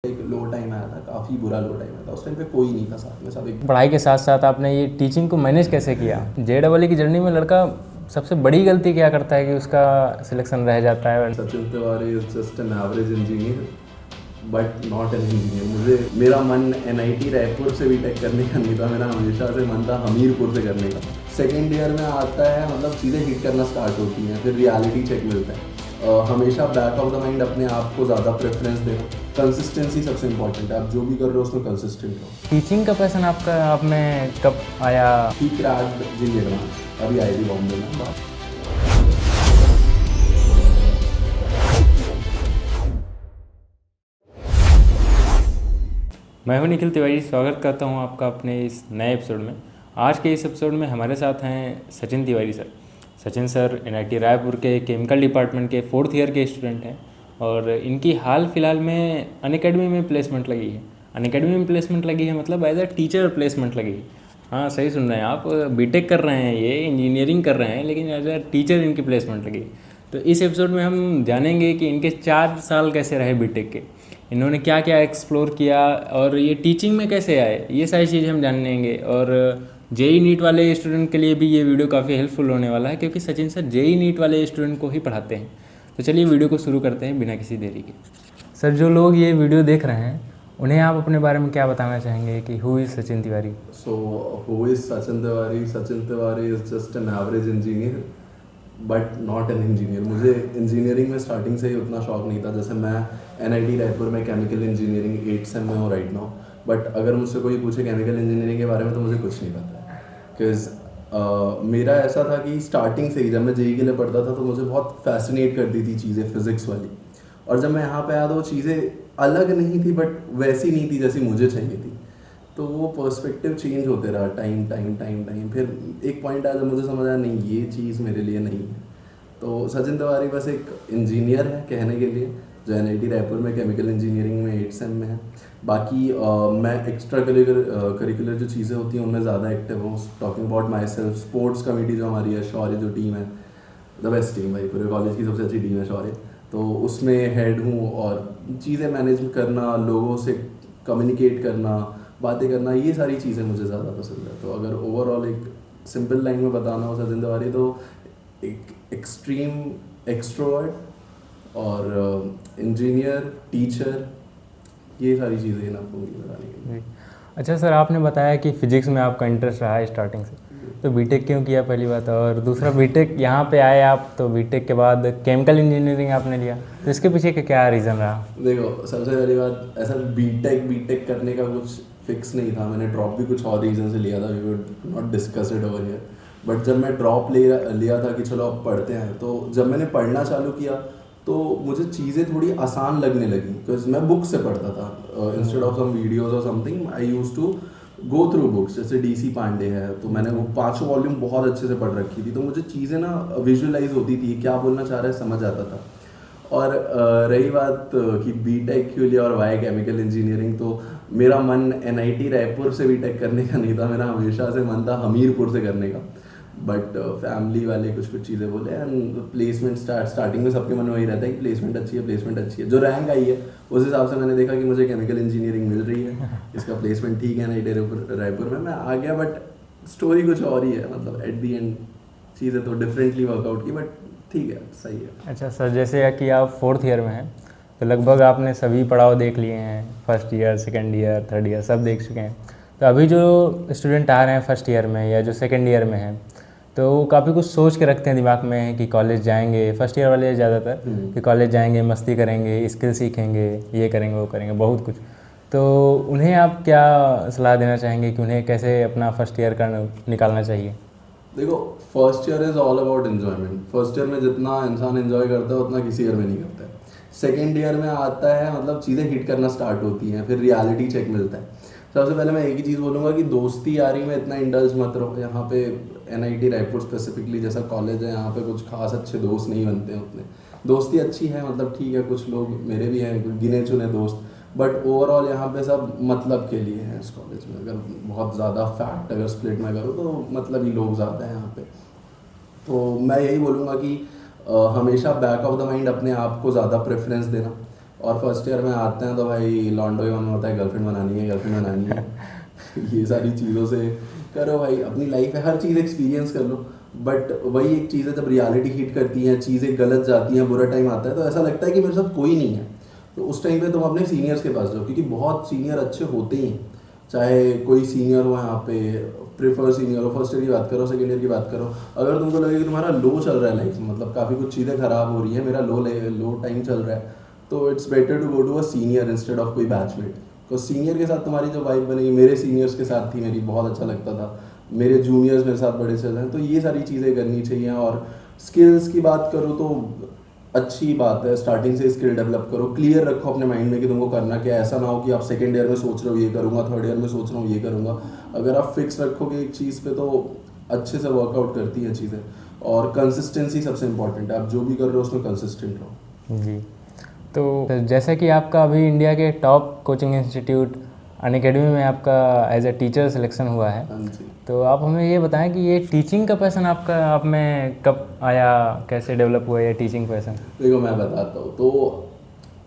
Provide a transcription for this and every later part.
एक लो टाइम आया था, काफ़ी बुरा लो टाइम आया था। उस टाइम पे कोई नहीं था साथ में, सब एक पढ़ाई के साथ साथ आपने ये टीचिंग को मैनेज कैसे किया? JEE की जर्नी में लड़का सबसे बड़ी गलती क्या करता है कि उसका सिलेक्शन रह जाता है? Sachin Tiwari is just an average engineer but not an engineer. मुझे मेरा मन NIT रायपुर से बीटेक करने का नहीं था, मेरा हमेशा से मन था हमीरपुर से करने का। सेकेंड ईयर में आता है, मतलब चीज़ें हिट करना स्टार्ट होती हैं, फिर रियलिटी चेक मिलता है। हमेशा बैक ऑफ द माइंड अपने आप को ज़्यादा प्रेफरेंस देना, कंसिस्टेंसी सबसे इंपॉर्टेंट है। आप जो भी कर रहे हो उसमें कंसिस्टेंट रहो। टीचिंग का पैसन आपका आप में कब आया? ही क्रैक्ड जी एडवांस, अभी आई थी बॉम्बे में बात। मैं हूं निखिल तिवारी, स्वागत करता हूं आपका अपने इस नए एपिसोड में। आज के इस एपिसोड में हमारे साथ हैं Sachin Tiwari sir. Sachin sir NIT Raipur के केमिकल डिपार्टमेंट के 4th ईयर के स्टूडेंट हैं और इनकी हाल फिलहाल में अनअकैडमी में प्लेसमेंट लगी है। अनअकैडमी में प्लेसमेंट लगी है मतलब एज अ टीचर प्लेसमेंट लगी है। हाँ, सही सुन रहे हैं आप, बीटेक कर रहे हैं, ये इंजीनियरिंग कर रहे हैं, लेकिन एज अ टीचर इनकी प्लेसमेंट लगी है। तो इस एपिसोड में हम जानेंगे कि इनके 4 साल कैसे रहे बीटेक के, इन्होंने क्या क्या एक्सप्लोर किया और ये टीचिंग में कैसे आए, ये सारी चीज़ें हम जानेंगे। और JEE नीट वाले स्टूडेंट के लिए भी ये वीडियो काफ़ी हेल्पफुल होने वाला है, क्योंकि सचिन सर JEE नीट वाले स्टूडेंट को ही पढ़ाते हैं। तो चलिए वीडियो को शुरू करते हैं बिना किसी देरी के। सर, जो लोग ये वीडियो देख रहे हैं उन्हें आप अपने बारे में क्या बताना चाहेंगे कि who is Sachin Tiwari? So who is Sachin Tiwari? Sachin Tiwari is just an average engineer but not an engineer. मुझे इंजीनियरिंग में स्टार्टिंग से ही उतना शौक नहीं था। जैसे मैं NIT रायपुर में केमिकल इंजीनियरिंग 8th सेम में हूँ राइट नाउ, बट अगर मुझसे कोई पूछे केमिकल इंजीनियरिंग के बारे में तो मुझे कुछ नहीं पता है। बिकॉज मेरा ऐसा था कि स्टार्टिंग से ही जब मैं JEE के लिए पढ़ता था तो मुझे बहुत फैसिनेट करती थी चीज़ें फिज़िक्स वाली, और जब मैं यहाँ पे आया तो वो चीज़ें अलग नहीं थी बट वैसी नहीं थी जैसी मुझे चाहिए थी। तो वो पर्सपेक्टिव चेंज होते रहा टाइम टाइम टाइम टाइम। फिर एक पॉइंट आया जब मुझे समझ आया नहीं, ये चीज़ मेरे लिए नहीं है। तो सचिन तिवारी बस एक इंजीनियर है कहने के लिए, जो NIT रायपुर में केमिकल इंजीनियरिंग में 8th सेम में है। बाकी मैं एक्स्ट्रा करिकुलर जो चीज़ें होती हैं उनमें ज़्यादा एक्टिव हूँ। Talking about my self, sports committee जो हमारी है, शौर्य जो टीम है, द बेस्ट टीम भाई, पूरे कॉलेज की सबसे अच्छी टीम है शौर्य। तो उसमें हेड हूँ, और चीज़ें मैनेज करना, लोगों से कम्युनिकेट करना, बातें करना, ये सारी चीज़ें मुझे ज़्यादा पसंद है। तो अगर ओवरऑल एक सिंपल लाइन में बताना हो सचिन तिवारी, तो एक एक्सट्रीम एक्सट्रोवर्ट और इंजीनियर, टीचर, ये सारी चीज़ें ना होंगी बताने के लिए। अच्छा सर, आपने बताया कि फ़िज़िक्स में आपका इंटरेस्ट रहा है स्टार्टिंग से, तो बीटेक क्यों किया पहली बात, और दूसरा बीटेक यहाँ पे आए आप तो बीटेक के बाद केमिकल इंजीनियरिंग आपने लिया, तो इसके पीछे का क्या रीज़न रहा? देखो, सबसे पहली बात, ऐसा बीटेक करने का कुछ फिक्स नहीं था। मैंने ड्रॉप भी कुछ और रीज़न से लिया था, we would not discuss it over here. But जब मैं ड्रॉप लिया था कि चलो अब पढ़ते हैं, तो जब मैंने पढ़ना चालू किया तो मुझे चीज़ें थोड़ी आसान लगने लगी, बिकॉज मैं बुक से पढ़ता था इंस्टेड ऑफ सम वीडियोज और something. I use to go through books, जैसे DC पांडे है, तो मैंने वो 5 वॉल्यूम बहुत अच्छे से पढ़ रखी थी, तो मुझे चीज़ें ना विजुअलाइज होती थी, क्या बोलना चाह रहा है समझ आता था। और रही बात कि बीटेक क्यों लिया और वाई केमिकल इंजीनियरिंग, तो मेरा मन NIT रायपुर से बीटेक करने का नहीं था, मेरा हमेशा से मन था हमीरपुर से करने का। बट फैमिली वाले कुछ चीज़ें बोले, एंड प्लेसमेंट स्टार्टिंग में सबके मन में वही रहता है कि प्लेसमेंट अच्छी है, प्लेसमेंट अच्छी है। जो रैंक आई है उस हिसाब से मैंने देखा कि मुझे केमिकल इंजीनियरिंग मिल रही है, इसका प्लेसमेंट ठीक है NIT रायपुर में, मैं आ गया। बट स्टोरी कुछ और ही है, मतलब एट दी एंड चीज़ें तो डिफरेंटली वर्कआउट की, बट ठीक है, सही है। अच्छा सर, जैसे कि आप 4th ईयर में हैं तो लगभग आपने सभी पड़ाव देख लिए हैं, 1st year, 2nd year, 3rd year सब देख चुके हैं। तो अभी जो स्टूडेंट आ रहे हैं 1st ईयर में या जो 2nd ईयर में हैं, तो वो काफ़ी कुछ सोच के रखते हैं दिमाग में कि कॉलेज जाएंगे, 1st ईयर वाले ज़्यादातर कि कॉलेज जाएंगे, मस्ती करेंगे, स्किल सीखेंगे, ये करेंगे वो करेंगे, बहुत कुछ। तो उन्हें आप क्या सलाह देना चाहेंगे कि उन्हें कैसे अपना 1st ईयर का निकालना चाहिए? देखो, 1st year is all about enjoyment. 1st year में जितना इंसान एंजॉय करता है उतना किसी ईयर में नहीं करता है। 2nd ईयर में आता है, मतलब चीज़ें हिट करना स्टार्ट होती हैं, फिर रियलिटी चेक मिलता है। सबसे पहले मैं एक ही चीज़ बोलूँगा कि दोस्ती यारी में इतना इंडल्ज मत रहो। यहाँ पे NIT रायपुर स्पेसिफिकली जैसा कॉलेज है, यहाँ पे कुछ खास अच्छे दोस्त नहीं बनते हैं उतने। दोस्ती अच्छी है, मतलब ठीक है, कुछ लोग मेरे भी हैं गिने चुने दोस्त, बट ओवरऑल यहाँ पे सब मतलब के लिए हैं इस कॉलेज में। अगर बहुत ज़्यादा फैक्ट अगर स्प्लिट में करूँ तो मतलब ही लोग ज़्यादा हैं यहाँ पे। तो मैं यही बोलूँगा कि हमेशा बैक ऑफ द माइंड अपने आप को ज़्यादा प्रेफरेंस देना, और फर्स्ट ईयर में आते हैं तो भाई लॉन्डो ही मन होता है, गर्लफ्रेंड बनानी है ये सारी चीज़ों से करो भाई, अपनी लाइफ है, हर चीज़ एक्सपीरियंस कर लो। बट वही एक चीज़ है, जब रियलिटी हिट करती है, चीज़ें गलत जाती हैं, बुरा टाइम आता है, तो ऐसा लगता है कि मेरे साथ कोई नहीं है। तो उस टाइम पे तुम अपने सीनियर्स के पास जाओ, क्योंकि बहुत सीनियर अच्छे होते ही हैं। चाहे कोई सीनियर हो यहाँ पे, प्रेफर सीनियर हो, फर्स्ट ईयर की बात करो, सेकेंड ईयर की बात करो, अगर तुमको लगे कि तुम्हारा लो चल रहा है लाइफ में, मतलब काफ़ी कुछ चीज़ें खराब हो रही है, मेरा लो टाइम चल रहा है, तो it's better to go to a senior instead of कोई बैचमेट। तो सीनियर के साथ तुम्हारी जो वाइब बनेगी, मेरे सीनियर्स के साथ थी मेरी, बहुत अच्छा लगता था। मेरे जूनियर्स मेरे साथ बड़े चल रहे हैं, तो ये सारी चीज़ें करनी चाहिए। और स्किल्स की बात करो तो अच्छी बात है, स्टार्टिंग से स्किल डेवलप करो, क्लियर रखो अपने माइंड में कि तुमको करना क्या है। ऐसा ना हो कि आप सेकेंड ईयर में सोच रहे हो ये करूँगा, थर्ड ईयर में सोच रहा हूँ ये करूँगा। अगर आप फिक्स रखोगे एक चीज़ पे तो अच्छे से वर्कआउट करती हैं चीज़ें। और कंसिस्टेंसी सबसे इंपॉर्टेंट है, आप जो भी कर रहे हो उसमें कंसिस्टेंट रहो। जी। तो जैसा कि आपका अभी इंडिया के टॉप कोचिंग इंस्टीट्यूट अनअकैडमी में आपका एज ए टीचर सिलेक्शन हुआ है, हाँ जी। तो आप हमें ये बताएं कि ये टीचिंग का पैसन आपका आप में कब आया, कैसे डेवलप हुआ ये टीचिंग पैसन? देखो मैं बताता हूँ, तो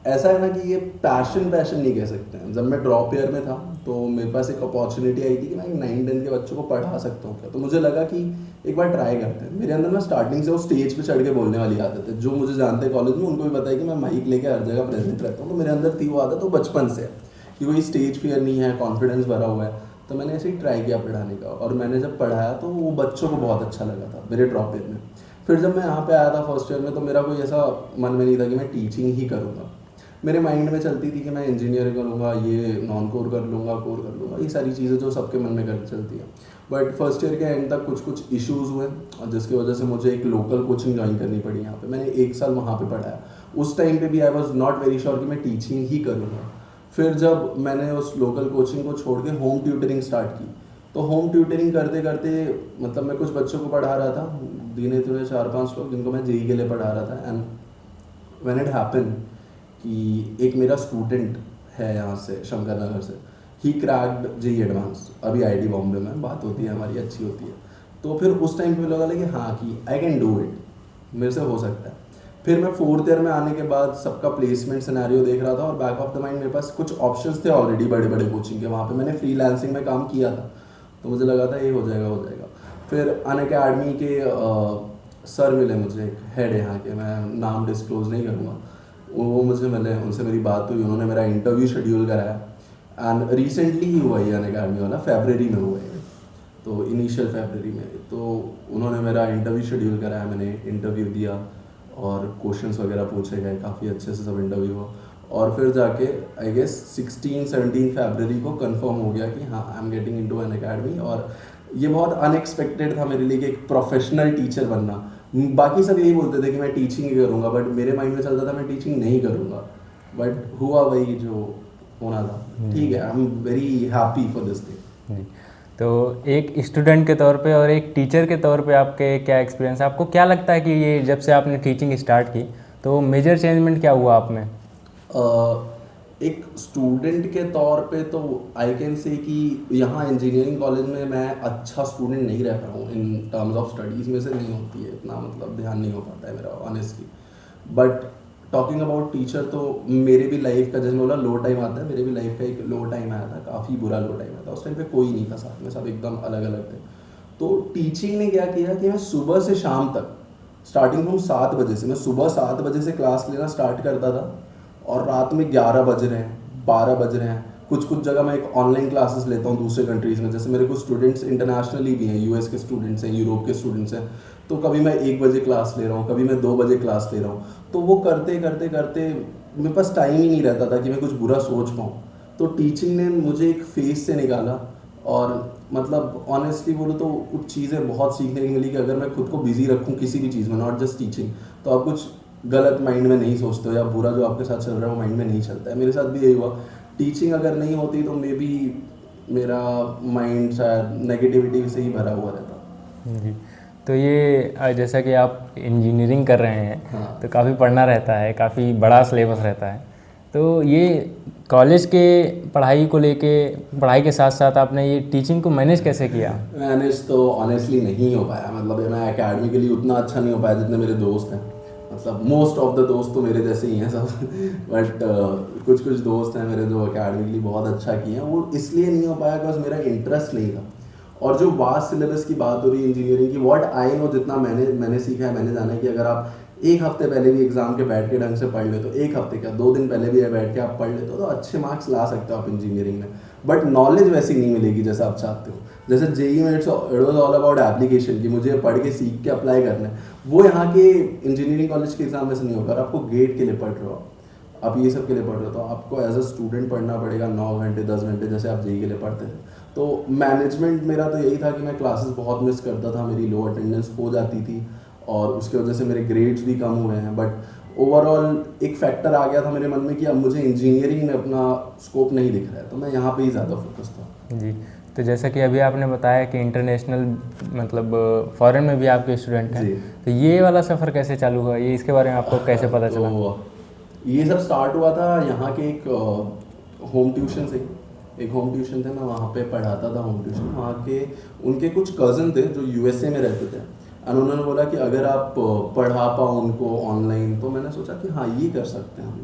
ऐसा है ना कि ये पैशन नहीं कह सकते हैं। जब मैं ड्रॉप ईयर में था तो मेरे पास एक अपॉर्चुनिटी आई थी कि मैं 9-10 के बच्चों को पढ़ा सकता हूँ क्या, तो मुझे लगा कि एक बार ट्राई करते हैं। मेरे अंदर ना स्टार्टिंग से वो स्टेज पे चढ़ के बोलने वाली आदत है। जो मुझे जानते हैं कॉलेज में उनको भी पता है कि मैं माइक लेके हर जगह प्रेजेंट रहता हूँ, तो मेरे अंदर थी वो आदत, तो बचपन से है कि कोई स्टेज फियर नहीं है, कॉन्फिडेंस भरा हुआ है। तो मैंने ऐसे ही ट्राई किया पढ़ाने का, और मैंने जब पढ़ाया तो वो बच्चों को बहुत अच्छा लगा था मेरे ड्रॉप ईयर में। फिर जब मैं यहाँ पे आया था फर्स्ट ईयर में, तो मेरा कोई ऐसा मन में नहीं था कि मैं टीचिंग ही करूँगा। मेरे माइंड में चलती थी कि मैं इंजीनियर करूँगा, ये नॉन कोर कर लूँगा, कोर कर लूँगा, ये सारी चीज़ें जो सबके मन में कर चलती है। बट फर्स्ट ईयर के एंड तक कुछ इश्यूज़ हुए, और जिसकी वजह से मुझे एक लोकल कोचिंग ज्वाइन करनी पड़ी यहाँ पे। मैंने 1 साल वहाँ पे पढ़ाया। उस टाइम पे भी I was not very sure कि मैं टीचिंग ही करूँगा। फिर जब मैंने उस लोकल कोचिंग को छोड़ के होम ट्यूटरिंग स्टार्ट की, तो होम ट्यूटरिंग करते करते मतलब मैं कुछ बच्चों को पढ़ा रहा था, गिने चुने 4-5 लोग जिनको मैं जेई के लिए पढ़ा रहा था। एंड व्हेन इट हैपन कि एक मेरा स्टूडेंट है यहाँ से शंकर नगर से, ही क्रैक्ड जेई एडवांस, अभी आईआईटी बॉम्बे में बात होती है हमारी, अच्छी होती है। तो फिर उस टाइम पे मुझे लगा कि हाँ कि आई कैन डू इट, मेरे से हो सकता है। फिर मैं 4th ईयर में आने के बाद सबका प्लेसमेंट सिनेरियो देख रहा था, और बैक ऑफ द माइंड मेरे पास कुछ ऑप्शंस थे ऑलरेडी बड़े बड़े कोचिंग के। वहाँ पे मैंने फ्रीलांसिंग में काम किया था, तो मुझे लगा था ये हो जाएगा। फिर अनअकैडमी के सर मिले मुझे, एक हेड है यहाँ के, मैं नाम डिस्क्लोज नहीं करूँगा, वो मुझे मिले, उनसे मेरी बात हुई, उन्होंने मेरा इंटरव्यू शेड्यूल कराया। एंड रिसेंटली ही हुआ ये अनअकैडमी वाला, फरवरी में हुआ है, तो इनिशियल फरवरी में। तो उन्होंने मेरा इंटरव्यू शेड्यूल कराया, मैंने इंटरव्यू दिया और क्वेश्चंस वगैरह पूछे गए, काफ़ी अच्छे से सब इंटरव्यू हुआ। और फिर जाके आई गेस 16-17 फरवरी को कंफर्म हो गया कि हाँ I am getting into Unacademy. और ये बहुत अनएक्सपेक्टेड था मेरे लिए कि एक प्रोफेशनल टीचर बनना। बाकी सब यही बोलते थे कि मैं टीचिंग ही करूँगा, बट मेरे माइंड में चलता था मैं टीचिंग नहीं करूँगा। बट हुआ वही जो होना था। ठीक है, I am very happy for this thing. जी। तो एक स्टूडेंट के तौर पे और एक टीचर के तौर पे आपके क्या एक्सपीरियंस है? आपको क्या लगता है कि ये जब से आपने टीचिंग स्टार्ट की तो मेजर चेंजमेंट क्या हुआ आप में? एक स्टूडेंट के तौर पे तो आई कैन से कि यहाँ इंजीनियरिंग कॉलेज में मैं अच्छा स्टूडेंट नहीं रह पाया हूँ इन टर्म्स ऑफ स्टडीज़। में से नहीं होती है इतना, मतलब ध्यान नहीं हो पाता है मेरा honestly. But talking about teacher, तो मेरे भी लाइफ का, जैसे बोला लो टाइम आता है, मेरे भी लाइफ का एक लो टाइम आया था, काफ़ी बुरा लो टाइम आया था। उस टाइम पे कोई नहीं था साथ में, सब एकदम अलग अलग थे। तो टीचिंग ने क्या किया कि मैं सुबह से शाम तक, स्टार्टिंग फ्रॉम 7 बजे से, मैं सुबह 7 बजे से क्लास लेना स्टार्ट करता था, और रात में 11 बज रहे हैं, 12 बज रहे हैं। कुछ जगह मैं एक ऑनलाइन क्लासेस लेता हूँ दूसरे कंट्रीज़ में, जैसे मेरे कुछ स्टूडेंट्स इंटरनेशनली भी हैं, यूएस के स्टूडेंट्स हैं, यूरोप के स्टूडेंट्स हैं। तो कभी मैं 1 बजे क्लास ले रहा हूँ, कभी मैं 2 बजे क्लास ले रहा हूँ। तो वो करते करते करते मेरे पास टाइम ही नहीं रहता था कि मैं कुछ बुरा सोच पाऊँ। तो टीचिंग ने मुझे एक फेज से निकाला, और मतलब ऑनेस्टली बोलूँ तो कुछ चीज़ें बहुत सीखने की मिली कि अगर मैं खुद को बिजी रखूँ किसी भी चीज़ में, नॉट जस्ट टीचिंग, तो आप कुछ गलत माइंड में नहीं सोचते हो, या बुरा जो आपके साथ चल रहा है वो माइंड में नहीं चलता है। मेरे साथ भी यही हुआ। टीचिंग अगर नहीं होती तो मे बी मेरा माइंड शायद नेगेटिविटी से ही भरा हुआ रहता। जी। तो ये जैसा कि आप इंजीनियरिंग कर रहे हैं, हाँ। तो काफ़ी पढ़ना रहता है, काफ़ी बड़ा सिलेबस रहता है। तो ये कॉलेज के पढ़ाई को लेके, पढ़ाई के साथ साथ आपने ये टीचिंग को मैनेज कैसे किया? मैनेज तो ऑनेस्टली नहीं हो पाया, मतलब मैं एकेडमिकली उतना अच्छा नहीं हो पाया जितने मेरे दोस्त हैं। मतलब मोस्ट ऑफ द दोस्त तो मेरे जैसे ही हैं सब बट कुछ कुछ दोस्त हैं मेरे जो अकेडमिकली बहुत अच्छा किए हैं, वो इसलिए नहीं हो पाया बिकॉज मेरा इंटरेस्ट नहीं था। और जो वास्ट सिलेबस की बात हो रही है इंजीनियरिंग की, व्हाट आई नो, जितना मैंने सीखा है, मैंने जाना है कि अगर आप एक हफ्ते पहले भी एग्जाम के बैठ के ढंग से पढ़ ले, तो एक हफ्ते का 2 दिन पहले भी बैठ के आप पढ़ लेते हो तो अच्छे मार्क्स ला सकते हो आप इंजीनियरिंग में। बट नॉलेज वैसी नहीं मिलेगी जैसा आप चाहते हो। जैसे जेई में it was all about application की, मुझे पढ़ के सीख के अप्लाई करना है, वो यहाँ के इंजीनियरिंग कॉलेज के एग्जाम में से नहीं होगा। और आपको गेट के लिए पढ़ रहे हो, आप ये सब के लिए पढ़ रहे हो, तो आपको एज अ स्टूडेंट पढ़ना पड़ेगा 9 घंटे 10 घंटे जैसे आप जेई के लिए पढ़ते थे। तो मैनेजमेंट मेरा तो यही था कि मैं क्लासेस बहुत मिस करता था, मेरी लो अटेंडेंस हो जाती थी और उसकी वजह से मेरे ग्रेड्स भी कम हुए हैं। बट ओवरऑल एक फैक्टर आ गया था मेरे मन में कि अब मुझे इंजीनियरिंग में अपना स्कोप नहीं दिख रहा है, तो मैं यहाँ पे ही ज़्यादा फोकस था। जी, तो जैसा कि अभी आपने बताया कि इंटरनेशनल मतलब फॉरेन में भी आपके स्टूडेंट हैं, तो ये वाला सफ़र कैसे चालू हुआ, ये इसके बारे में आपको कैसे पता चला? तो ये सब स्टार्ट हुआ था यहाँ के एक होम ट्यूशन से। एक होम ट्यूशन थे, मैं वहाँ पे पढ़ाता था होम ट्यूशन। वहाँ के उनके कुछ कज़न थे जो यूएसए में रहते थे, और उन्होंने बोला कि अगर आप पढ़ा पाओ उनको ऑनलाइन, तो मैंने सोचा कि हाँ ये कर सकते हैं हम।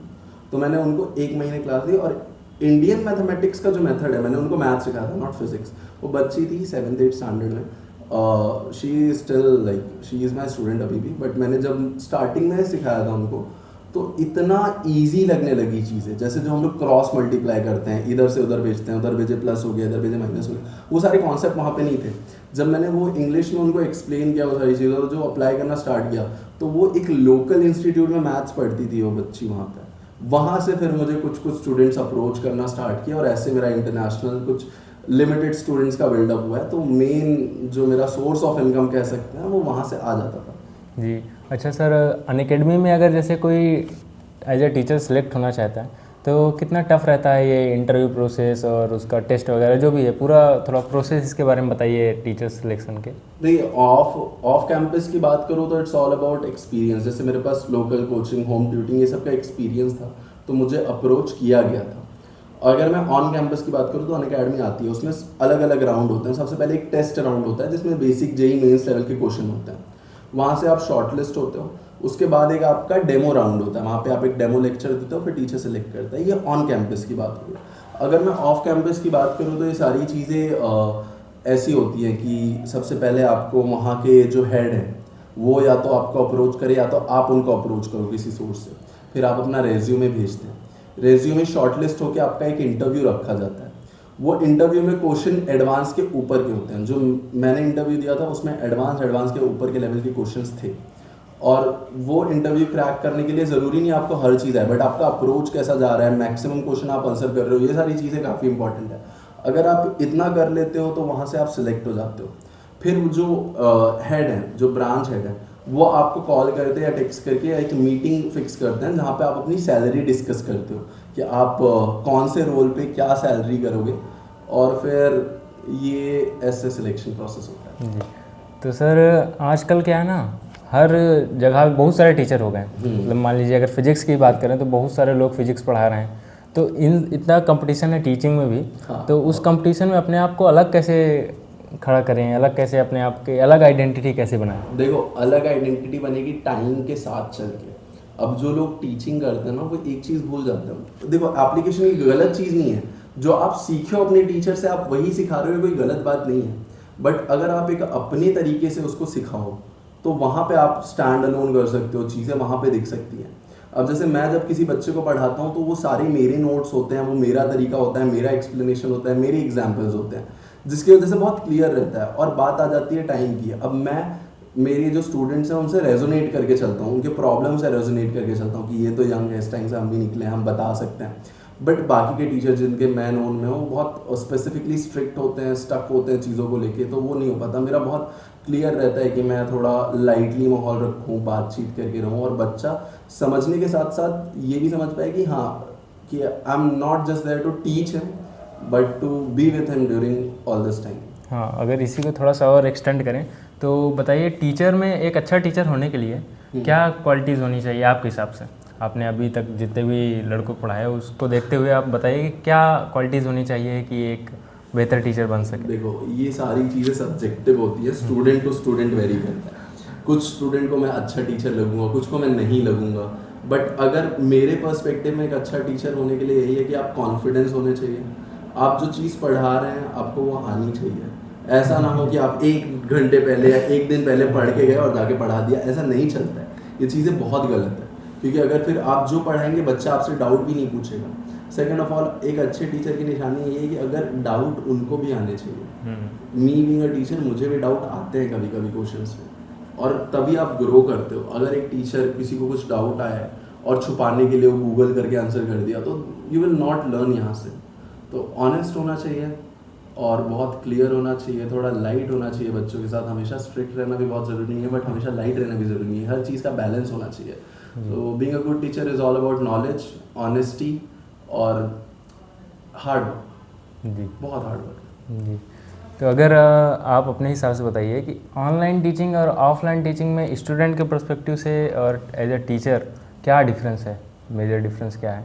तो मैंने उनको 1 महीने क्लास दी, और इंडियन मैथमेटिक्स का जो मेथड है, मैंने उनको मैथ सिखाया था, नॉट फिजिक्स। वो बच्ची थी 7th-8th स्टैंडर्ड में, she is still like she is my student अभी भी। बट मैंने जब स्टार्टिंग में सिखाया था उनको, तो इतना इजी लगने लगी चीज़ें। जैसे जो हम लोग क्रॉस मल्टीप्लाई करते हैं, इधर से उधर भेजते हैं, उधर भेजे प्लस हो गया, इधर भेजे माइनस हो गया, वो सारे कॉन्सेप्ट वहाँ पे नहीं थे। जब मैंने वो इंग्लिश में उनको एक्सप्लेन किया वो सारी चीज़ें, और जो अप्लाई करना स्टार्ट किया, तो वो एक लोकल इंस्टीट्यूट में मैथ्स पढ़ती थी वो बच्ची वहाँ पर। वहाँ से फिर मुझे कुछ कुछ स्टूडेंट्स अप्रोच करना स्टार्ट किया, और ऐसे मेरा इंटरनेशनल कुछ लिमिटेड स्टूडेंट्स का बिल्डअप हुआ है। तो मेन जो मेरा सोर्स ऑफ इनकम कह सकते हैं, वो वहाँ से आ जाता था। जी, अच्छा सर, अनअकैडमी में अगर जैसे कोई एज ए टीचर सेलेक्ट होना चाहता है, तो कितना टफ रहता है ये इंटरव्यू प्रोसेस और उसका टेस्ट वगैरह जो भी है, पूरा थोड़ा प्रोसेस इसके बारे में बताइए टीचर सिलेक्शन के। नहीं, ऑफ कैंपस की बात करूँ तो इट्स ऑल अबाउट एक्सपीरियंस। जैसे मेरे पास लोकल कोचिंग, होम ट्यूटिंग, ये सब का एक्सपीरियंस था, तो मुझे अप्रोच किया गया था। अगर मैं ऑन कैंपस की बात करूँ तो अनअकैडमी आती है, उसमें अलग अलग राउंड होते हैं। सबसे पहले एक टेस्ट राउंड होता है जिसमें बेसिक जेई मेंस लेवल के क्वेश्चन होते हैं, वहाँ से आप शॉर्टलिस्ट होते हो। उसके बाद एक आपका डेमो राउंड होता है, वहाँ पे आप एक डेमो लेक्चर देते हो, फिर टीचर सेलेक्ट करता है। ये ऑन कैंपस की बात हुई। अगर मैं ऑफ कैंपस की बात करूँ तो ये सारी चीज़ें ऐसी होती हैं कि सबसे पहले आपको वहाँ के जो हेड हैं वो या तो आपको अप्रोच करे, या तो आप उनको अप्रोच करो किसी सोर्स से। फिर आप अपना रेज्यूमे भेजते हैं, रेज्यूमे शॉर्टलिस्ट होकर आपका एक इंटरव्यू रखा जाता है। वो इंटरव्यू में क्वेश्चन एडवांस के ऊपर के होते हैं। जो मैंने इंटरव्यू दिया था उसमें एडवांस के ऊपर के लेवल के क्वेश्चंस थे, और वो इंटरव्यू क्रैक करने के लिए ज़रूरी नहीं आपको हर चीज़ है, बट आपका अप्रोच कैसा जा रहा है, मैक्सिमम क्वेश्चन आप आंसर कर रहे हो, ये सारी चीज़ें काफ़ी इंपॉर्टेंट है। अगर आप इतना कर लेते हो तो वहाँ से आप सिलेक्ट हो जाते हो। फिर जो हेड है, जो ब्रांच हेड है, वो आपको कॉल करते हैं या टेक्स्ट करके एक मीटिंग फिक्स करते हैं, जहाँ पे आप अपनी सैलरी डिस्कस करते हो कि आप कौन से रोल पे क्या सैलरी करोगे, और फिर ये ऐसे सिलेक्शन प्रोसेस होता है। जी, तो सर आजकल क्या है ना, हर जगह बहुत सारे टीचर हो गए। मतलब मान लीजिए अगर फिजिक्स की बात करें तो बहुत सारे लोग फिजिक्स पढ़ा रहे हैं, तो इतना कंपटीशन है टीचिंग में भी। हाँ, तो उस कंपटीशन में अपने आप को अलग कैसे खड़ा करें, अलग कैसे अपने आप के अलग आइडेंटिटी कैसे बनाएं? देखो, अलग आइडेंटिटी बनेगी टाइम के साथ चल के। अब जो लोग टीचिंग करते हैं ना, वो एक चीज़ भूल जाते हैं। देखो, एप्लीकेशन की गलत चीज़ नहीं है, जो आप सीखे हो अपने टीचर से आप वही सिखा रहे हो, कोई गलत बात नहीं है। बट अगर आप एक अपने तरीके से उसको सिखाओ तो वहाँ पे आप स्टैंड अलोन कर सकते हो, चीज़ें वहाँ पे दिख सकती हैं। अब जैसे मैं जब किसी बच्चे को पढ़ाता हूँ तो वो सारे मेरे नोट्स होते हैं, वो मेरा तरीका होता है, मेरा एक्सप्लेनेशन होता है, मेरे एग्जाम्पल्स होते हैं, जिसकी वजह से बहुत क्लियर रहता है। और बात आ जाती है टाइम की। अब मैं मेरे जो स्टूडेंट्स हैं उनसे रेजोनेट करके चलता हूँ, उनके प्रॉब्लम से रेजोनेट करके चलता हूँ कि ये तो यंग है, इस टाइम से हम भी निकले हैं, हम बता सकते हैं। बट बाकी के टीचर जिनके मैं नोन में हो, वो बहुत स्पेसिफिकली स्ट्रिक्ट होते हैं, स्टक होते हैं चीज़ों को लेके, तो वो नहीं हो पाता। मेरा बहुत क्लियर रहता है कि मैं थोड़ा लाइटली माहौल रखूँ, बातचीत करके रहूँ, और बच्चा समझने के साथ साथ ये भी समझ पाए कि हाँ, कि I am not just there to teach him but to be with him during all this time. हाँ, अगर इसी को थोड़ा सा और एक्सटेंड करें तो बताइए, टीचर में एक अच्छा टीचर होने के लिए क्या क्वालिटीज़ होनी चाहिए आपके हिसाब से? आपने अभी तक जितने भी लड़कों को पढ़ाया उसको देखते हुए आप बताइए कि क्या क्वालिटीज़ होनी चाहिए कि एक बेहतर टीचर बन सके? देखो, ये सारी चीज़ें सब्जेक्टिव होती है, स्टूडेंट टू स्टूडेंट वेरी करता है। कुछ स्टूडेंट को मैं अच्छा टीचर लगूंगा, कुछ को मैं नहीं लगूंगा। बट अगर मेरे पर्सपेक्टिव में एक अच्छा टीचर होने के लिए यही है कि आप कॉन्फिडेंस होने चाहिए, आप जो चीज़ पढ़ा रहे हैं आपको वो आनी चाहिए। ऐसा ना हो कि आप 1 घंटे पहले या 1 दिन पहले पढ़ के गए और जाके पढ़ा दिया, ऐसा नहीं चलता है। ये चीज़ें बहुत गलत है, क्योंकि अगर फिर आप जो पढ़ाएंगे बच्चा आपसे डाउट भी नहीं पूछेगा। सेकेंड ऑफ ऑल, एक अच्छे टीचर की निशानी ये है कि अगर डाउट उनको भी आने चाहिए। मी बीइंग अ टीचर, मुझे भी डाउट आते हैं कभी कभी क्वेश्चंस में, और तभी आप ग्रो करते हो। अगर एक टीचर किसी को कुछ डाउट आया है और छुपाने के लिए वो गूगल करके आंसर कर दिया, तो यू विल नॉट लर्न यहाँ से। तो ऑनेस्ट होना चाहिए और बहुत क्लियर होना चाहिए, थोड़ा लाइट होना चाहिए बच्चों के साथ। हमेशा स्ट्रिक्ट रहना भी बहुत ज़रूरी नहीं है, बट हमेशा लाइट रहना भी ज़रूरी है। हर चीज़ का बैलेंस होना चाहिए। तो being a good teacher is all about knowledge, honesty और हार्ड वर्क। जी बहुत हार्ड वर्क। जी। तो अगर आप अपने हिसाब से बताइए कि ऑनलाइन टीचिंग और ऑफलाइन टीचिंग में स्टूडेंट के पर्सपेक्टिव से और एज ए टीचर क्या डिफरेंस है, मेजर डिफरेंस क्या है?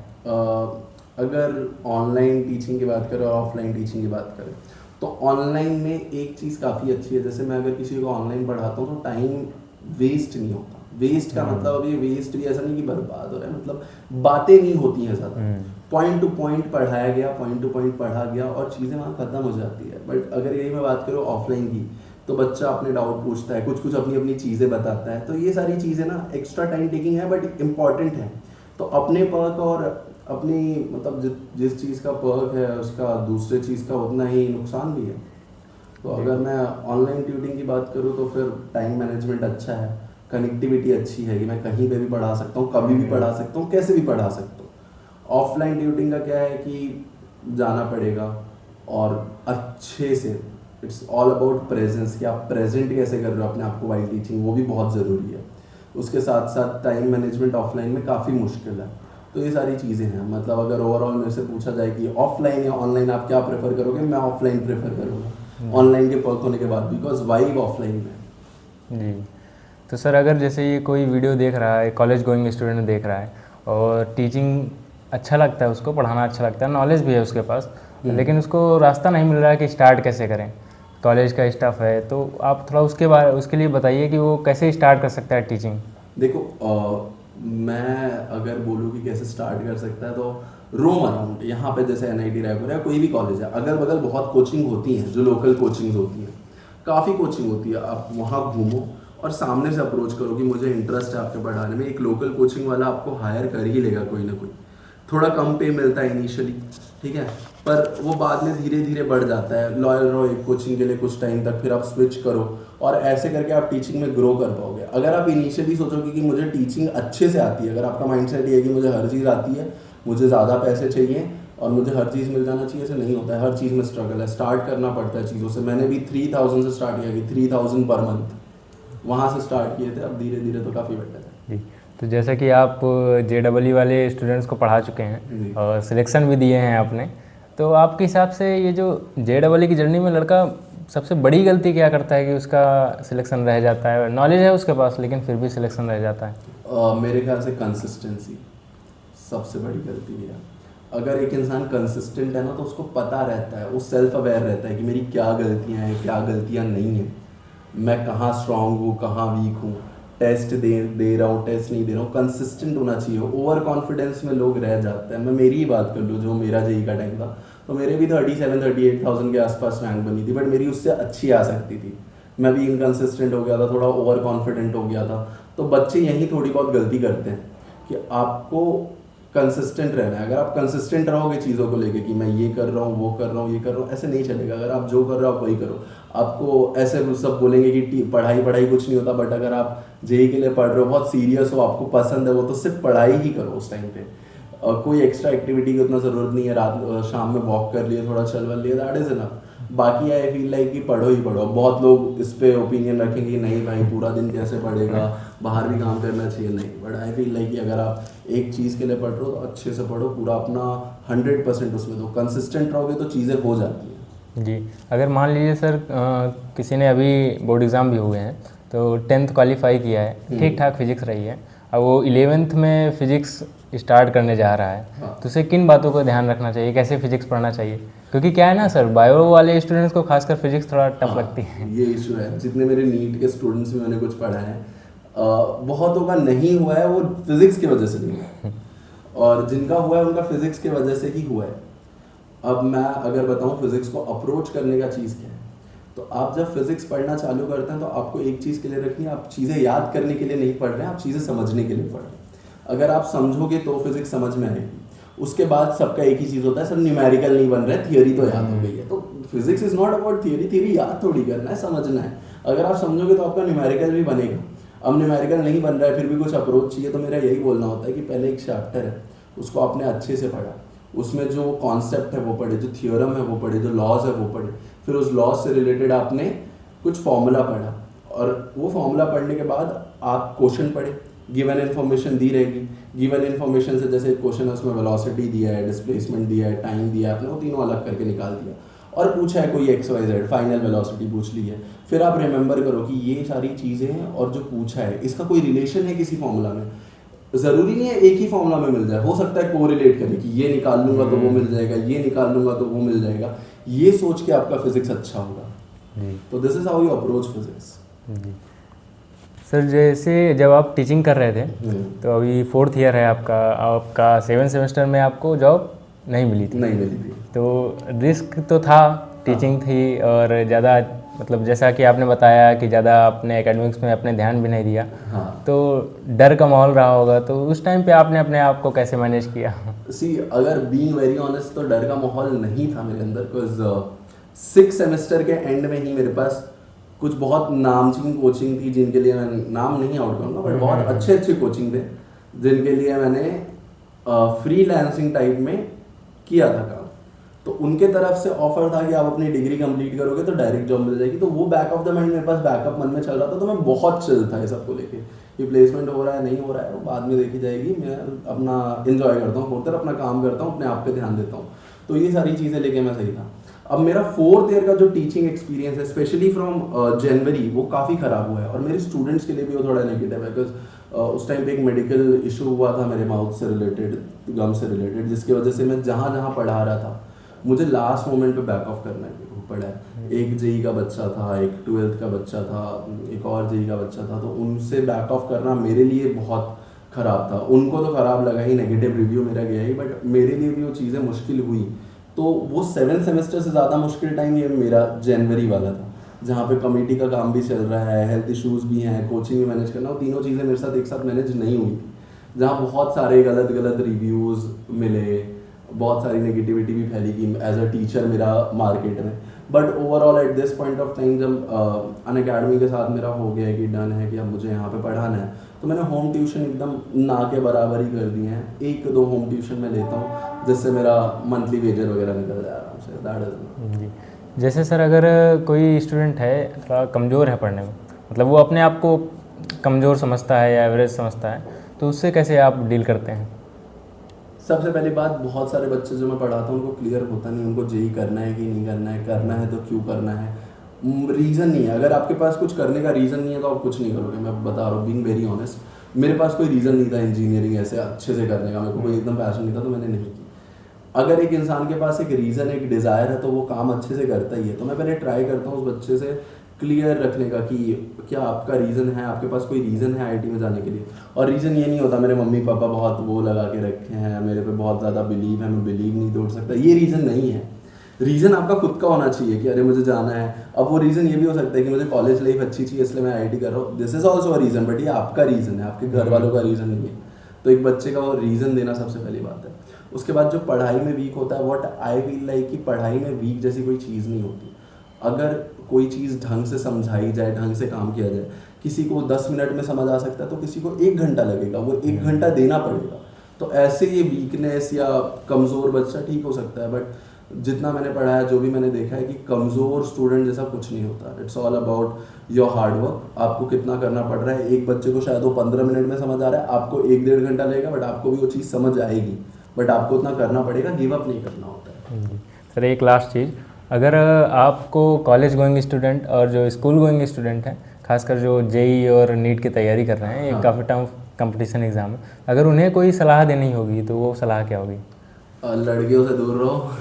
अगर ऑनलाइन टीचिंग की बात करें और ऑफलाइन टीचिंग की बात करें, तो ऑनलाइन में एक चीज़ काफ़ी अच्छी है। जैसे मैं अगर किसी को ऑनलाइन पढ़ाता हूँ तो टाइम वेस्ट नहीं होता। वेस्ट का मतलब अभी वेस्ट भी ऐसा नहीं कि बर्बाद हो रहा है, मतलब बातें नहीं होती हैं ज़्यादा। पॉइंट टू पॉइंट पढ़ाया गया, पॉइंट टू पॉइंट पढ़ा गया और चीज़ें वहाँ ख़त्म हो जाती है। बट अगर यही मैं बात करूँ ऑफलाइन की, तो बच्चा अपने डाउट पूछता है, कुछ कुछ अपनी अपनी चीज़ें बताता है। तो ये सारी चीज़ें ना एक्स्ट्रा टाइम टेकिंग है बट इम्पॉर्टेंट है। तो अपने पर्क और अपनी मतलब जिस चीज़ का पर्क है उसका दूसरे चीज़ का उतना ही नुकसान भी है। तो अगर मैं ऑनलाइन ट्यूटिंग की बात करूँ तो फिर टाइम मैनेजमेंट अच्छा है, कनेक्टिविटी अच्छी है कि मैं कहीं पे भी पढ़ा सकता हूँ, कभी भी पढ़ा सकता हूँ, कैसे भी पढ़ा सकता हूँ। ऑफलाइन ट्यूटिंग का क्या है कि जाना पड़ेगा और अच्छे से, इट्स ऑल अबाउट प्रेजेंस, कि आप प्रेजेंट कैसे कर रहे हो अपने आप को वाइल टीचिंग, वो भी बहुत ज़रूरी है। उसके साथ साथ टाइम मैनेजमेंट ऑफलाइन में काफ़ी मुश्किल है। तो ये सारी चीज़ें हैं। मतलब अगर ओवरऑल मेरे से पूछा जाए कि ऑफलाइन या ऑनलाइन आप क्या प्रेफर करोगे, मैं ऑफलाइन प्रेफर करूँगा ऑनलाइन के पर्क होने के बाद, बिकॉज वाइब ऑफलाइन में। जी। तो सर अगर जैसे ये कोई वीडियो देख रहा है, कॉलेज गोइंग स्टूडेंट देख रहा है और टीचिंग अच्छा लगता है उसको, पढ़ाना अच्छा लगता है, नॉलेज भी है उसके पास, लेकिन उसको रास्ता नहीं मिल रहा है कि स्टार्ट कैसे करें, कॉलेज का स्टाफ है, तो आप थोड़ा उसके लिए बताइए कि वो कैसे स्टार्ट कर सकता है टीचिंग। देखो मैं अगर बोलूँ कि कैसे स्टार्ट कर सकता है, तो रोम अराउंड यहाँ पे जैसे NIT रायपुर है, कोई भी कॉलेज है, अगल बगल बहुत कोचिंग होती हैं, जो लोकल कोचिंग्स होती हैं, काफ़ी कोचिंग होती है। आप वहाँ घूमो और सामने से अप्रोच करो कि मुझे इंटरेस्ट है आपके पढ़ाने में। एक लोकल कोचिंग वाला आपको हायर कर ही लेगा कोई ना कोई। थोड़ा कम पे मिलता है इनिशियली, ठीक है, पर वो बाद में धीरे धीरे बढ़ जाता है। लॉयल रहो एक कोचिंग के लिए कुछ टाइम तक, फिर आप स्विच करो और ऐसे करके आप टीचिंग में ग्रो कर पाओगे। अगर आप इनिशियली सोचोगे कि मुझे टीचिंग अच्छे से आती है, अगर आपका माइंडसेट ये है कि मुझे हर चीज़ आती है, मुझे ज़्यादा पैसे चाहिए और मुझे हर चीज़ मिल जाना चाहिए, ऐसे नहीं होता है। हर चीज़ में स्ट्रगल है, स्टार्ट करना पड़ता है चीज़ों से। मैंने भी 3000 से स्टार्ट किया कि 3000 पर मंथ, वहाँ से स्टार्ट किए थे। अब धीरे धीरे तो काफ़ी बेटर है। जी। तो जैसा कि आप JEE वाले स्टूडेंट्स को पढ़ा चुके हैं और सिलेक्शन भी दिए हैं आपने, तो आपके हिसाब से ये जो JEE की जर्नी में लड़का सबसे बड़ी गलती क्या करता है कि उसका सिलेक्शन रह जाता है? नॉलेज है उसके पास लेकिन फिर भी सिलेक्शन रह जाता है। मेरे ख्याल से कंसिस्टेंसी सबसे बड़ी गलती है। अगर एक इंसान कंसिस्टेंट है ना, तो उसको पता रहता है, वो सेल्फ अवेयर रहता है कि मेरी क्या गलतियाँ हैं, क्या गलतियाँ नहीं हैं, मैं कहाँ स्ट्रांग हूँ, कहाँ वीक हूँ, टेस्ट दे रहा हूँ, टेस्ट नहीं दे रहा हूँ। कंसिस्टेंट होना चाहिए। ओवर कॉन्फिडेंस में लोग रह जाते हैं। मैं मेरी ही बात कर लूँ, जो मेरा JEE का टाइम था, तो मेरे भी 37-38,000 के आसपास रैंक बनी थी, बट मेरी उससे अच्छी आ सकती थी। मैं भी इनकंसिस्टेंट हो गया था, थोड़ा ओवर कॉन्फिडेंट हो गया था। तो बच्चे यही थोड़ी बहुत गलती करते हैं कि आपको कंसिस्टेंट रहना है। अगर आप कंसिस्टेंट रहोगे चीज़ों को लेके कि मैं ये कर रहा हूँ, वो कर रहा हूँ, ये कर रहा हूँ, ऐसे नहीं चलेगा। अगर आप जो कर रहे हो आप वही करो। आपको ऐसे सब बोलेंगे कि पढ़ाई पढ़ाई कुछ नहीं होता, बट अगर आप JEE के लिए पढ़ रहे हो, बहुत सीरियस हो, आपको पसंद है वो, तो सिर्फ पढ़ाई ही करो उस टाइम पे। कोई एक्स्ट्रा एक्टिविटी की उतना ज़रूरत नहीं है। रात शाम में वॉक कर लिए, थोड़ा चल वल लिया, दैट इज़ इनफ। बाकी आई फील लाइक कि पढ़ो ही पढ़ो। बहुत लोग इस पे ओपिनियन रखेंगे कि नहीं भाई पूरा दिन कैसे पढ़ेगा, बाहर भी काम करना चाहिए। नहीं, बट आई फील लाइक कि अगर आप एक चीज़ के लिए पढ़ रहे हो तो अच्छे से पढ़ो, पूरा अपना 100% उसमें दो। कंसिस्टेंट रहोगे तो चीज़ें हो जाती हैं। जी। अगर मान लीजिए सर किसी ने अभी बोर्ड एग्ज़ाम भी हुए हैं, तो 10th क्वालिफाई किया है, ठीक ठाक फिजिक्स रही है, अब वो 11th में फिजिक्स स्टार्ट करने जा रहा है हाँ। तो उसे किन बातों को ध्यान रखना चाहिए, कैसे फिजिक्स पढ़ना चाहिए? क्योंकि क्या है ना सर, बायो वाले स्टूडेंट्स को खासकर फिजिक्स थोड़ा टफ लगती है। ये इशू है। जितने मेरे नीट के स्टूडेंट्स भी मैंने कुछ पढ़ा है, बहुतों का नहीं हुआ है वो फिजिक्स की वजह से नहीं हुआ है। और जिनका हुआ है उनका फिजिक्स की वजह से ही हुआ है। अब मैं अगर बताऊं फिजिक्स को अप्रोच करने का चीज़ क्या है, तो आप जब फिजिक्स पढ़ना चालू करते हैं तो आपको एक चीज़ के लिए रखनी है, आप चीज़ें याद करने के लिए नहीं पढ़ रहे हैं, आप चीज़ें समझने के लिए पढ़ रहे हैं। अगर आप समझोगे तो फिजिक्स समझ में आएगी। उसके बाद सबका एक ही चीज़ होता है, सर न्यूमेरिकल नहीं बन रहा है, थियोरी तो याद हो गई है। तो physics is not about theory, theory याद थोड़ी करना है, समझना है। अगर आप समझोगे तो आपका न्यूमेरिकल भी बनेगा। अब न्यूमेरिकल नहीं बन रहा है फिर भी कुछ अप्रोच चाहिए, तो मेरा यही बोलना होता है कि पहले एक चैप्टर है उसको आपने अच्छे से पढ़ा, उसमें जो कॉन्सेप्ट है वो पढ़े, जो थियोरम है वो पढ़े, जो लॉज है वो पढ़े, फिर उस लॉज से रिलेटेड आपने कुछ फॉर्मूला पढ़ा, और वो फॉर्मूला पढ़ने के बाद आप क्वेश्चन पढ़े, गिवन इन्फॉर्मेशन दी रहेगी। गिवन इन्फॉर्मेशन से जैसे क्वेश्चन है उसमें वेलोसिटी दिया है, डिस्प्लेसमेंट दिया है, टाइम दिया है, आपने वो तीनों अलग करके निकाल दिया और पूछा है कोई XYZ, फाइनल वेलोसिटी पूछ ली है। फिर आप रिमेंबर करो कि ये सारी चीज़ें हैं और जो पूछा है इसका कोई रिलेशन है किसी फॉर्मूला में। ज़रूरी नहीं है एक ही फॉर्मूला में मिल जाए, हो सकता है कोरिलेट करे कि ये निकाल लूंगा तो वो मिल जाएगा, ये निकाल लूंगा तो वो मिल जाएगा। ये सोच के आपका फिजिक्स अच्छा होगा। तो this is how you approach physics. Sir जैसे जब आप टीचिंग कर रहे थे तो अभी 4th ईयर है आपका 7th सेमेस्टर में आपको जॉब नहीं मिली थी। तो रिस्क तो था, टीचिंग थी और ज़्यादा मतलब जैसा कि आपने बताया कि ज़्यादा आपने एकेडमिक्स में अपने ध्यान भी नहीं दिया। तो डर का माहौल रहा होगा, तो उस टाइम पे आपने अपने आप को कैसे मैनेज किया? अगर बीइंग वेरी ऑनेस्ट तो डर का माहौल नहीं था मेरे अंदर, बिकॉज 6 सेमेस्टर के एंड में ही मेरे पास कुछ बहुत नामचीन कोचिंग थी जिनके लिए मैं नाम नहीं आउट करूँगा, बट बहुत अच्छे कोचिंग थे जिनके लिए मैंने फ्रीलांसिंग टाइप में किया था काम। तो उनके तरफ से ऑफर था कि आप अपनी डिग्री कंप्लीट करोगे तो डायरेक्ट जॉब मिल जाएगी। तो वो बैक ऑफ द माइंड मेरे पास बैकअप मन में चल रहा था, तो मैं बहुत चिल था ये सबको लेके कि प्लेसमेंट हो रहा है नहीं हो रहा है वो बाद में देखी जाएगी, मैं अपना एंजॉय करता हूँ, फर्दर अपना काम करता हूँ, अपने आप पे ध्यान देता हूँ। तो ये सारी चीज़ें लेके मैं सही था। अब मेरा 4th ईयर का जो टीचिंग एक्सपीरियंस है स्पेशली फ्रॉम जनवरी, वो काफ़ी ख़राब हुआ है और मेरे स्टूडेंट्स के लिए भी वो थोड़ा नेगेटिव है। बिकॉज उस टाइम पे एक मेडिकल इशू हुआ था मेरे माउथ से रिलेटेड, गम से रिलेटेड, जिसकी वजह से मैं जहाँ जहाँ पढ़ा रहा था मुझे लास्ट मोमेंट पे बैक ऑफ करना पड़ा है। एक जेई का बच्चा था, एक 12th का बच्चा था, एक और जेई का बच्चा था, तो उनसे बैक ऑफ करना मेरे लिए बहुत ख़राब था। उनको तो ख़राब लगा ही, नेगेटिव रिव्यू मेरा गया ही, बट मेरे लिए भी वो चीज़ें मुश्किल हुई। तो वो 7th सेमेस्टर से ज़्यादा मुश्किल टाइम ये मेरा जनवरी वाला था, जहाँ पे कमेटी का काम भी चल रहा है, हेल्थ इश्यूज़ भी हैं, कोचिंग भी मैनेज करना, वो तीनों चीज़ें मेरे साथ एक साथ मैनेज नहीं हुई थी। जहाँ बहुत सारे गलत रिव्यूज़ मिले, बहुत सारी नेगेटिविटी भी फैली कि एज अ टीचर मेरा मार्केट में। But overall eight this point of time जब अनअकैडमी के साथ मेरा हो गया है कि डन है कि अब मुझे यहाँ पे पढ़ाना है, तो मैंने होम ट्यूशन एकदम ना के बराबर ही कर दिए हैं। 1-2 होम ट्यूशन मैं लेता हूँ जिससे मेरा मंथली वेजर वगैरह निकल जा आराम से। That is. जैसे सर अगर कोई स्टूडेंट है थोड़ा कमज़ोर है पढ़ने में, मतलब वो अपने आप को कमज़ोर समझता है या एवरेज समझता है, तो उससे कैसे आप डील करते हैं? सबसे पहली बात, बहुत सारे बच्चे जो मैं पढ़ाता हूँ उनको क्लियर होता नहीं उनको जेई करना है कि नहीं करना है, करना है तो क्यों करना है, रीज़न नहीं है। अगर आपके पास कुछ करने का रीज़न नहीं है तो आप कुछ नहीं करोगे। मैं बता रहा हूँ बीइंग वेरी ऑनेस्ट, मेरे पास कोई रीज़न नहीं था इंजीनियरिंग ऐसे अच्छे से करने का, मेरे को कोई एकदम पैशन नहीं था तो मैंने नहीं की। अगर एक इंसान के पास एक रीज़न, एक डिज़ायर है तो वो काम अच्छे से करता ही है। तो मैं पहले ट्राई करता हूँ उस बच्चे से क्लियर रखने का कि क्या आपका रीज़न है, आपके पास कोई रीज़न है आईटी में जाने के लिए। और रीज़न ये नहीं होता मेरे मम्मी पापा बहुत वो लगा के रखे हैं, मेरे पे बहुत ज़्यादा बिलीव है, मैं बिलीव नहीं तोड़ सकता, ये रीज़न नहीं है। रीज़न आपका खुद का होना चाहिए कि अरे मुझे जाना है। अब वो रीज़न ये भी हो सकता है कि मुझे कॉलेज लाइफ अच्छी चाहिए इसलिए मैं आईटी कर रहा हूँ, this is also a reason, but ये आपका रीज़न है, आपके घर वालों का रीज़न नहीं है। तो एक बच्चे का वो रीज़न देना सबसे पहली बात है। उसके बाद जो पढ़ाई में वीक होता है, व्हाट आई फील लाइक कि पढ़ाई में वीक जैसी कोई चीज़ नहीं होती। अगर कोई चीज़ ढंग से समझाई जाए, ढंग से काम किया जाए, किसी को 10 मिनट में समझ आ सकता है तो किसी को 1 घंटा लगेगा, वो 1 घंटा देना पड़ेगा। तो ऐसे ये वीकनेस या कमज़ोर बच्चा ठीक हो सकता है, बट जितना मैंने पढ़ा है, जो भी मैंने देखा है कि कमज़ोर स्टूडेंट जैसा कुछ नहीं होता। It's all about your hard work, आपको कितना करना पड़ रहा है। एक बच्चे को शायद वो 15 मिनट में समझ आ रहा है, आपको 1-1.5 घंटा लगेगा, बट आपको भी वो चीज़ समझ आएगी, बट आपको उतना करना पड़ेगा, गिव अप नहीं करना होता है। सर एक लास्ट चीज़, अगर आपको कॉलेज गोइंग स्टूडेंट और जो स्कूल गोइंग स्टूडेंट हैं, खासकर जो जेई और नीट की तैयारी कर रहे हैं, ये काफ़ी कंपटीशन एग्ज़ाम में, अगर उन्हें कोई सलाह देनी होगी तो वो सलाह क्या होगी? लड़कियों से दूर रहो।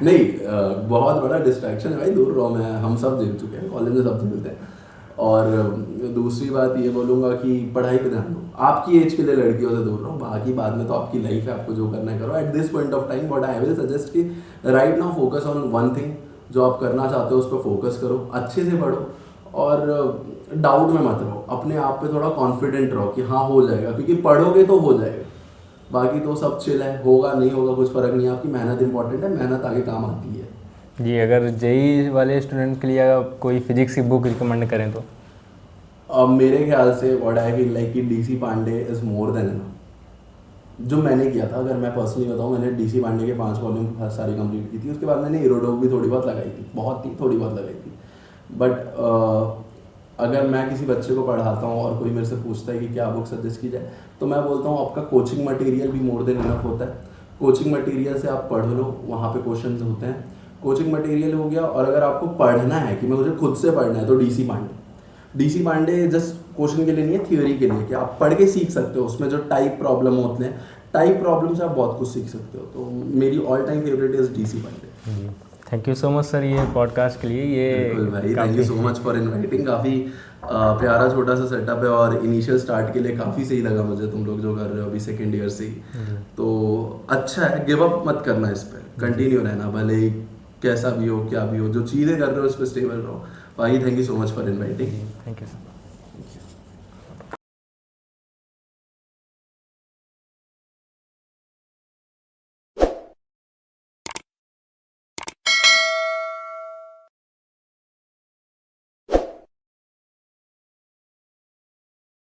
नहीं, बहुत बड़ा डिस्ट्रैक्शन है भाई, दूर रहो। मैं हम सब झेल चुके हैं, कॉलेज में सब झेलते हैं। और दूसरी बात ये बोलूँगा कि पढ़ाई पे ध्यान दो। आपकी एज के लिए लड़कियों से दूर रहो, बाकी बाद में तो आपकी लाइफ है, आपको जो करना है करो। At this point of time what I will suggest कि right now focus on one thing, जो आप करना चाहते हो उस पर फोकस करो, अच्छे से पढ़ो और डाउट में मत रहो। अपने आप पे थोड़ा कॉन्फिडेंट रहो कि हाँ हो जाएगा, क्योंकि पढ़ोगे तो हो जाएगा, बाकी तो सब चिल है, होगा नहीं होगा कुछ फ़र्क नहीं है। आपकी मेहनत इंपॉर्टेंट है, मेहनत आगे काम आती है। जी, अगर जेई वाले स्टूडेंट के लिए आप कोई फिजिक्स की बुक रिकमेंड करें तो? अब मेरे ख्याल से व्हाट आई फील लाइक कि DC Pandey is more than enough. जो मैंने किया था, अगर मैं पर्सनली बताऊँ, मैंने डीसी पांडे के 5 वॉल्यूम सारी कंप्लीट की थी। उसके बाद मैंने इरोडोव भी थोड़ी बहुत लगाई थी, बहुत ही थोड़ी बहुत लगाई थी। बट अगर मैं किसी बच्चे को पढ़ाता हूँ और कोई मेरे से पूछता है कि क्या बुक सजेस्ट की जाए, तो मैं बोलता हूँ आपका कोचिंग मटेरियल भी मोर देन इनफ होता है। कोचिंग मटेरियल से आप पढ़ लो, वहाँ पे क्वेश्चंस होते हैं। कोचिंग मटेरियल हो गया, और अगर आपको पढ़ना है कि मैं मुझे खुद से पढ़ना है, तो डीसी पांडे जस्ट क्वेश्चन के लिए नहीं है, थ्योरी के लिए, कि आप पढ़ के सीख सकते हो। उसमें जो टाइप प्रॉब्लम होते हैं, टाइप प्रॉब्लम से आप बहुत कुछ सीख सकते हो। तो मेरी all time favourite is DC Pandey. Thank you so much sir ये पॉडकास्ट के लिए। ये बिल्कुल भाई, thank you so much for inviting. काफ़ी प्यारा छोटा सा सेटअप है, और इनिशियल स्टार्ट के लिए काफ़ी सही लगा मुझे, तुम लोग जो कर रहे हो अभी सेकेंड ईयर से ही। तो अच्छा है, गिव अप मत करना, इस पर कंटिन्यू रहना, भले ही कैसा भी हो क्या भी हो, जो चीज़ें कर रहे हो उस पर स्टेबल रहो। भाई thank you so much for inviting. Thank you sir.